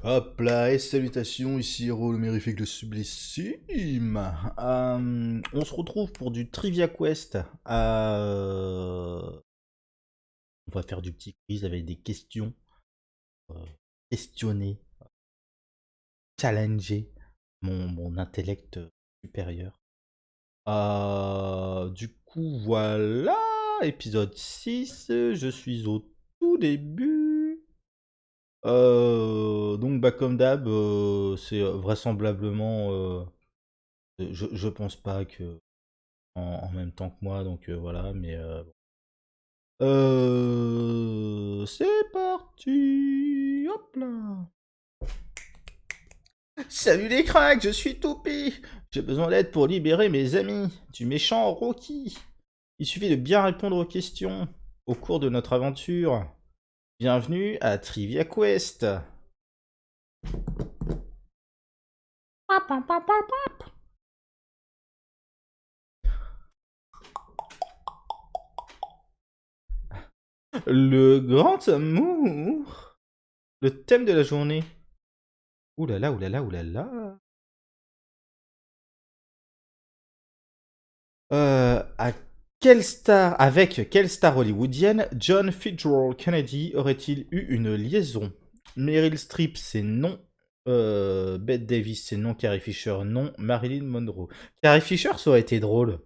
Hop là, et salutations, ici Hero, le mérifique le sublissime. On se retrouve pour du Trivia Quest. On va faire du petit quiz avec des questions. euh, Questionner, challenger mon intellect supérieur. Du coup, voilà, épisode 6. Je suis au tout début. Donc, bah, comme d'hab, c'est vraisemblablement. Je pense pas que en même temps que moi, donc voilà, mais bon. C'est parti, hop là. Salut les cracks, je suis Toupie. J'ai besoin d'aide pour libérer mes amis du méchant Rocky. Il suffit de bien répondre aux questions au cours de notre aventure. Bienvenue à Trivia Quest. Le grand amour. Le thème de la journée. Ouh là là, ouh là là, ouh là là. À avec quelle star hollywoodienne John Fitzgerald Kennedy aurait-il eu une liaison? Meryl Streep, c'est non. Bette Davis, c'est non. Carrie Fisher, non. Marilyn Monroe. Carrie Fisher, ça aurait été drôle.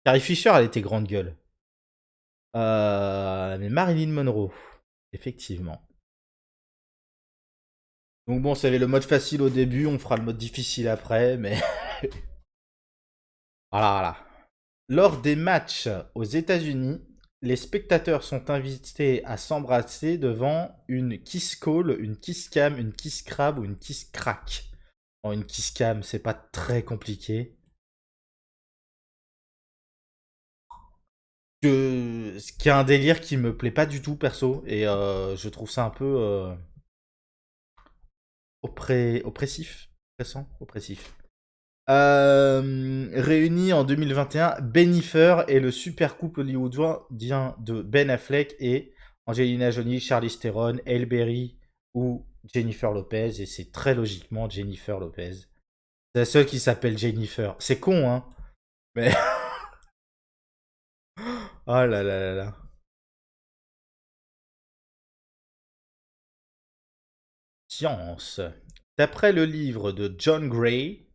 Carrie Fisher, elle était grande gueule. Mais Marilyn Monroe, effectivement. Donc bon, ça avait le mode facile au début, on fera le mode difficile après, mais voilà, voilà. Lors des matchs aux États-Unis, les spectateurs sont invités à s'embrasser devant une kiss call, une kiss cam, une kiss crab ou une kiss crack. Bon, une kiss cam, c'est pas très compliqué. Ce qui est un délire qui me plaît pas du tout perso, et je trouve ça un peu oppressif. Oppressant, oppressif. Réunis en 2021, Bennifer et le super couple hollywoodien de Ben Affleck et Angelina Jolie, Charlize Theron, Halle Berry ou Jennifer Lopez. Et c'est très logiquement Jennifer Lopez. C'est la seule qui s'appelle Jennifer. C'est con, hein. Mais oh là là là là. Science. D'après le livre de John Gray,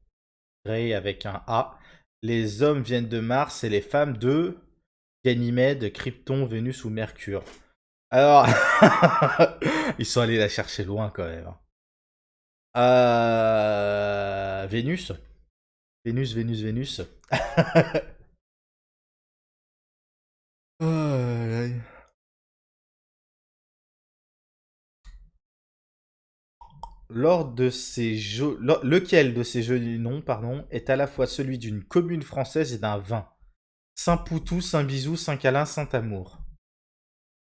Gray avec un A, les hommes viennent de Mars et les femmes de Ganymède, Krypton, Vénus ou Mercure. Alors, ils sont allés la chercher loin quand même. Vénus. Vénus, Vénus, Vénus. Aïe, aïe. Lors de ces jeux, lequel de ces jolis noms, pardon, est à la fois celui d'une commune française et d'un vin? Saint-Poutou, Saint-Bisou, Saint-Calin, Saint-Amour.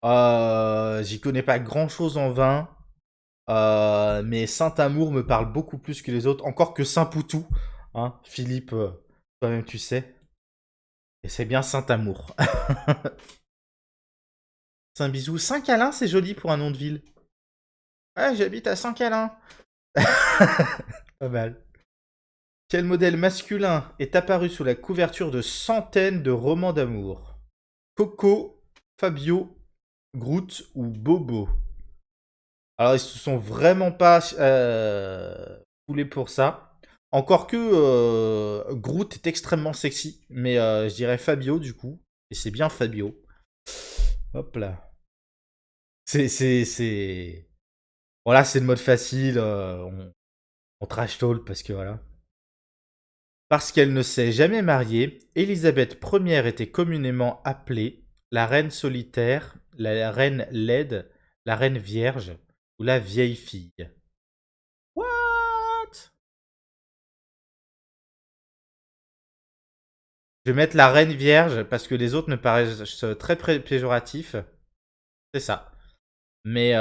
J'y connais pas grand-chose en vin, mais Saint-Amour me parle beaucoup plus que les autres, encore que Saint-Poutou. Hein, Philippe, toi-même tu sais. Et c'est bien Saint-Amour. Saint-Bisou. Saint-Calin, c'est joli pour un nom de ville. Ouais, j'habite à Saint-Calin. Pas mal. Quel modèle masculin est apparu sous la couverture de centaines de romans d'amour? Coco, Fabio, Groot ou Bobo? Alors, ils se sont vraiment pas foulés pour ça. Encore que Groot est extrêmement sexy, mais je dirais Fabio du coup. Et c'est bien Fabio. Hop là. C'est. Voilà, c'est le mode facile. On trash talk parce que voilà. Parce qu'elle ne s'est jamais mariée, Élisabeth Ière était communément appelée la reine solitaire, la reine laide, la reine vierge ou la vieille fille. What? Je vais mettre la reine vierge parce que les autres me paraissent très péjoratifs. C'est ça. Mais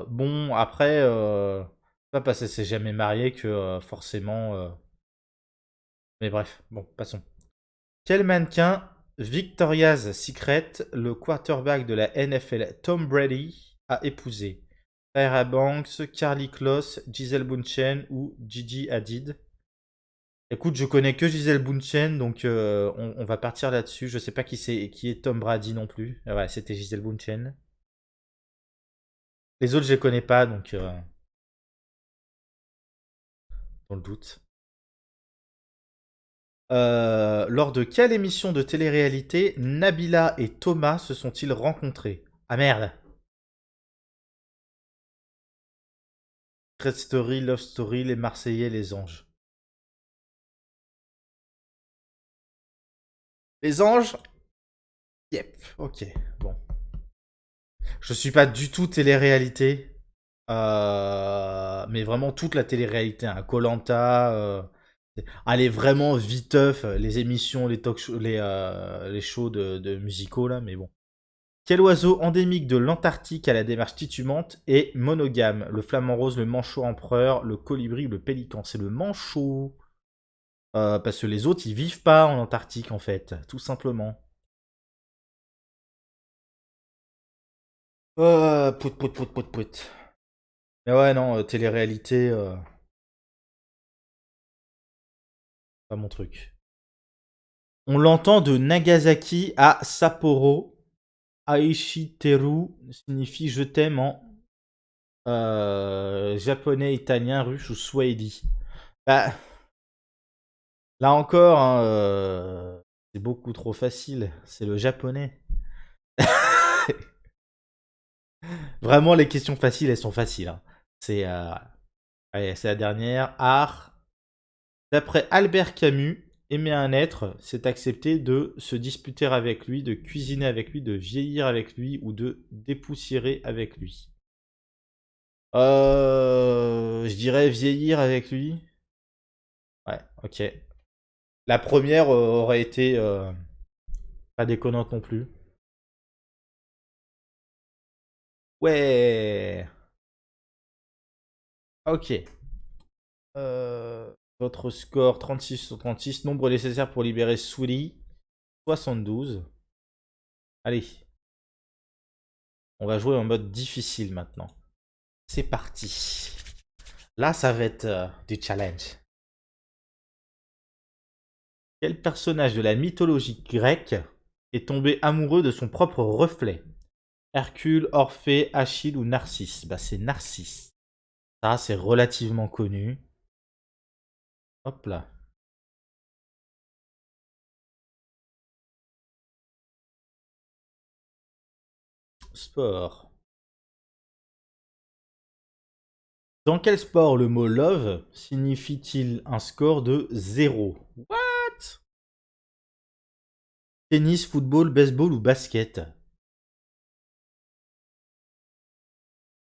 bon, après, pas parce qu'elle s'est jamais mariée que forcément. Mais bref, bon, passons. Quel mannequin Victoria's Secret, le quarterback de la NFL Tom Brady, a épousé? Tyra Banks, Carly Kloss, Giselle Bundchen ou Gigi Hadid. Écoute, je connais que Giselle Bundchen, donc on va partir là-dessus. Je sais pas qui est Tom Brady non plus. Ah ouais, c'était Giselle Bundchen. Les autres, je les connais pas, donc dans le doute. Lors de quelle émission de télé-réalité Nabila et Thomas se sont-ils rencontrés? Ah merde. Secret Story, Love Story, Les Marseillais, Les Anges. Les Anges? Yep, ok, bon. Je suis pas du tout télé-réalité. Mais vraiment toute la télé-réalité. Koh-Lanta. Allez, vraiment viteuf. Les émissions, les talk shows, les shows de musicaux là, mais bon. Quel oiseau endémique de l'Antarctique à la démarche titubante est monogame? Le flamant rose, le manchot empereur, le colibri ou le pélican? C'est le manchot. Parce que les autres, ils vivent pas en Antarctique, en fait. Tout simplement. Pout, pout, pout, pout, pout. Mais ouais, non, télé-réalité, pas mon truc. On l'entend de Nagasaki à Sapporo. Aishiteru signifie je t'aime en japonais, italien, russe ou swahili. Bah, là encore, hein, c'est beaucoup trop facile. C'est le japonais. Vraiment, les questions faciles, elles sont faciles. Hein. C'est allez, c'est la dernière. Art. D'après Albert Camus, aimer un être, c'est accepter de se disputer avec lui, de cuisiner avec lui, de vieillir avec lui ou de dépoussiérer avec lui. Je dirais vieillir avec lui. Ouais, ok. La première aurait été pas déconnante non plus. Ouais. Ok. Votre score 36 sur 36. Nombre nécessaire pour libérer Sully 72. Allez. On va jouer en mode difficile maintenant. C'est parti. Là, ça va être du challenge. Quel personnage de la mythologie grecque est tombé amoureux de son propre reflet? Hercule, Orphée, Achille ou Narcisse? Bah, c'est Narcisse. Ça, c'est relativement connu. Hop là. Sport. Dans quel sport le mot love signifie-t-il un score de 0? What? Tennis, football, baseball ou basket?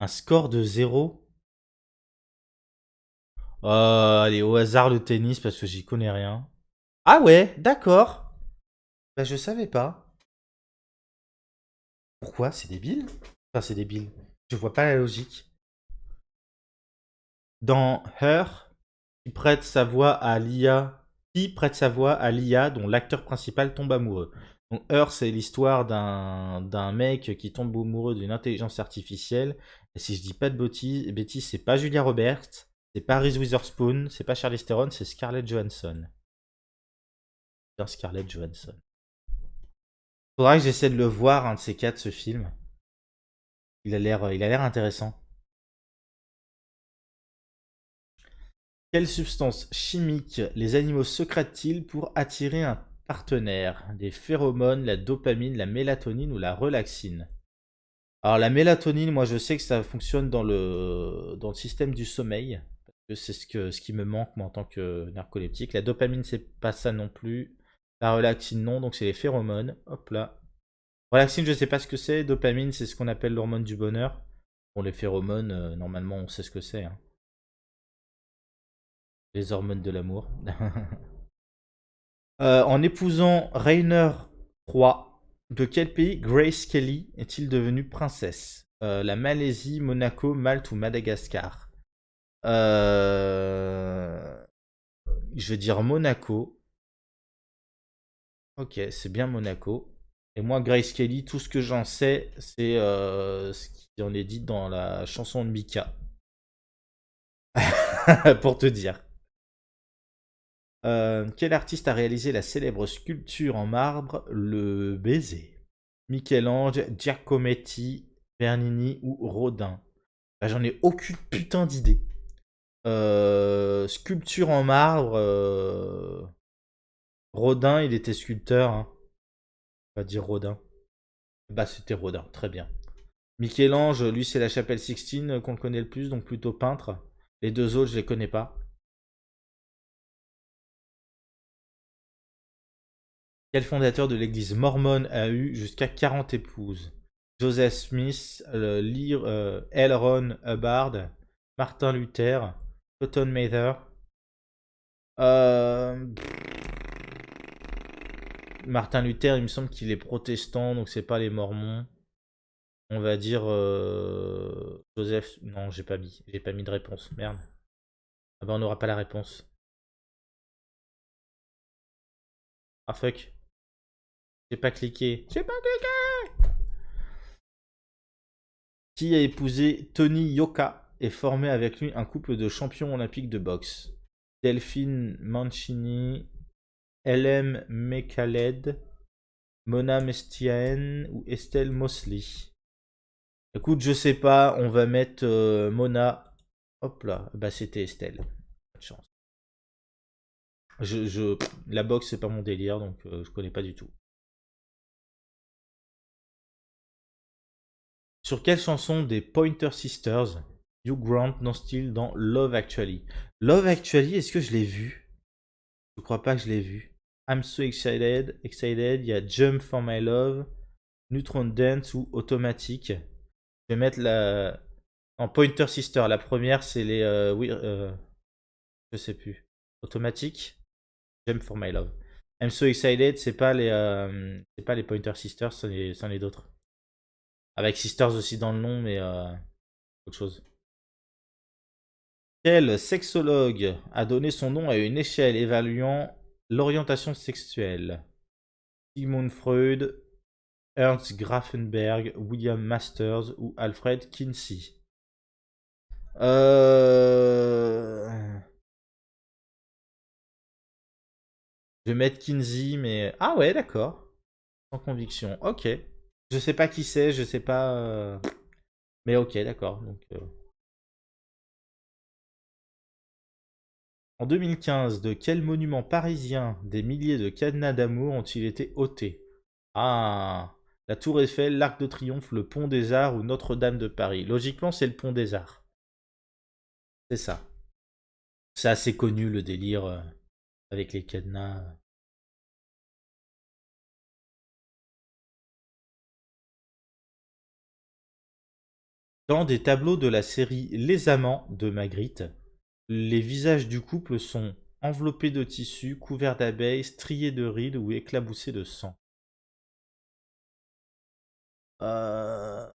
Un score de 0? Allez, au hasard le tennis parce que j'y connais rien. Ah ouais, d'accord. Bah je savais pas. Pourquoi? C'est débile? Enfin, c'est débile. Je vois pas la logique. Dans Her, qui prête sa voix à l'IA, qui prête sa voix à l'IA dont l'acteur principal tombe amoureux. Donc Her, c'est l'histoire d'un mec qui tombe amoureux d'une intelligence artificielle. Et si je dis pas de bêtises, c'est pas Julia Roberts, c'est pas Reese Witherspoon, c'est pas Charlize Theron, c'est Scarlett Johansson. Bien Scarlett Johansson. Faudra que j'essaie de le voir, un de ces quatre, ce film. Il a l'air intéressant. Quelle substance chimique les animaux secrètent-ils pour attirer un partenaire? Des phéromones, la dopamine, la mélatonine ou la relaxine? Alors la mélatonine, moi je sais que ça fonctionne dans le système du sommeil. Parce que c'est ce qui me manque moi en tant que narcoleptique. La dopamine, c'est pas ça non plus. La relaxine, non, donc c'est les phéromones. Hop là. Relaxine, je sais pas ce que c'est. Dopamine, c'est ce qu'on appelle l'hormone du bonheur. Bon, les phéromones, normalement, on sait ce que c'est. Hein. Les hormones de l'amour. En épousant Rainer III, de quel pays Grace Kelly est-il devenue princesse? La Malaisie, Monaco, Malte ou Madagascar? Euh, Je vais dire Monaco. Ok, c'est bien Monaco. Et moi, Grace Kelly, tout ce que j'en sais, c'est ce qui en est dit dans la chanson de Mika. Pour te dire. Quel artiste a réalisé la célèbre sculpture en marbre Le Baiser? Michel-Ange, Giacometti, Bernini ou Rodin? Bah, j'en ai aucune putain d'idée. Sculpture en marbre. Rodin, il était sculpteur. Hein. On va dire Rodin. Bah, c'était Rodin, très bien. Michel-Ange, lui, c'est la chapelle Sixtine qu'on connaît le plus, donc plutôt peintre. Les deux autres, je les connais pas. Quel fondateur de l'église mormone a eu jusqu'à 40 épouses? Joseph Smith, L. Ron Hubbard, Martin Luther, Cotton Mather. Euh, Martin Luther, il me semble qu'il est protestant, donc c'est pas les mormons. On va dire Joseph. Non, j'ai pas mis de réponse. Merde. Ah bah on n'aura pas la réponse. Ah fuck. J'ai pas cliqué. J'ai pas cliqué. Qui a épousé Tony Yoka et formé avec lui un couple de champions olympiques de boxe? Delphine Mancini, LM Mekaled, Mona Mestiaen ou Estelle Mosley? Écoute, je sais pas, on va mettre Mona. Hop là, bah c'était Estelle. Pas de chance. La boxe, c'est pas mon délire, donc je connais pas du tout. Sur quelle chanson des Pointer Sisters Hugh Grant danse-t-il dans Love Actually? Love Actually, est-ce que je l'ai vu? Je crois pas que je l'ai vu. I'm so excited, il y a Jump for my love, Neutron Dance ou Automatique. Je vais mettre la en Pointer Sister. La première, c'est les oui, je sais plus. Automatique, Jump for my love. I'm so excited, c'est pas les Pointer Sisters, c'en est d'autres. Avec Sisters aussi dans le nom, mais autre chose. Quel sexologue a donné son nom à une échelle évaluant l'orientation sexuelle? Sigmund Freud, Ernst Grafenberg, William Masters ou Alfred Kinsey? Je vais mettre Kinsey, mais... Ah ouais, d'accord. Sans conviction. Ok. Je sais pas qui c'est, je sais pas... Mais ok, d'accord. Donc, En 2015, de quel monument parisien des milliers de cadenas d'amour ont-ils été ôtés? Ah, la Tour Eiffel, l'Arc de Triomphe, le Pont des Arts ou Notre-Dame de Paris. Logiquement, c'est le Pont des Arts. C'est ça. C'est assez connu le délire avec les cadenas. Dans des tableaux de la série Les Amants de Magritte, les visages du couple sont enveloppés de tissu, couverts d'abeilles, striés de rides ou éclaboussés de sang. Euh...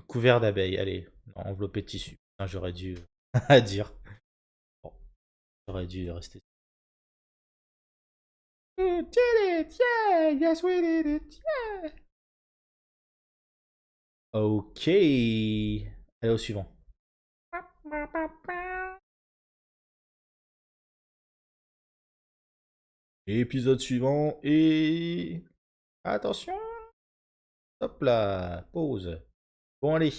Couvert d'abeilles, allez. Non, enveloppé de tissu. Putain, j'aurais dû à dire. Bon, j'aurais dû rester. You did it, yeah, yes we did it, yeah. Ok. Allez au suivant. Épisode suivant et... Attention. Hop là, pause. Bon allez.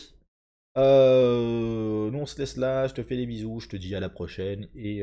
Nous on se laisse là, je te fais des bisous, je te dis à la prochaine et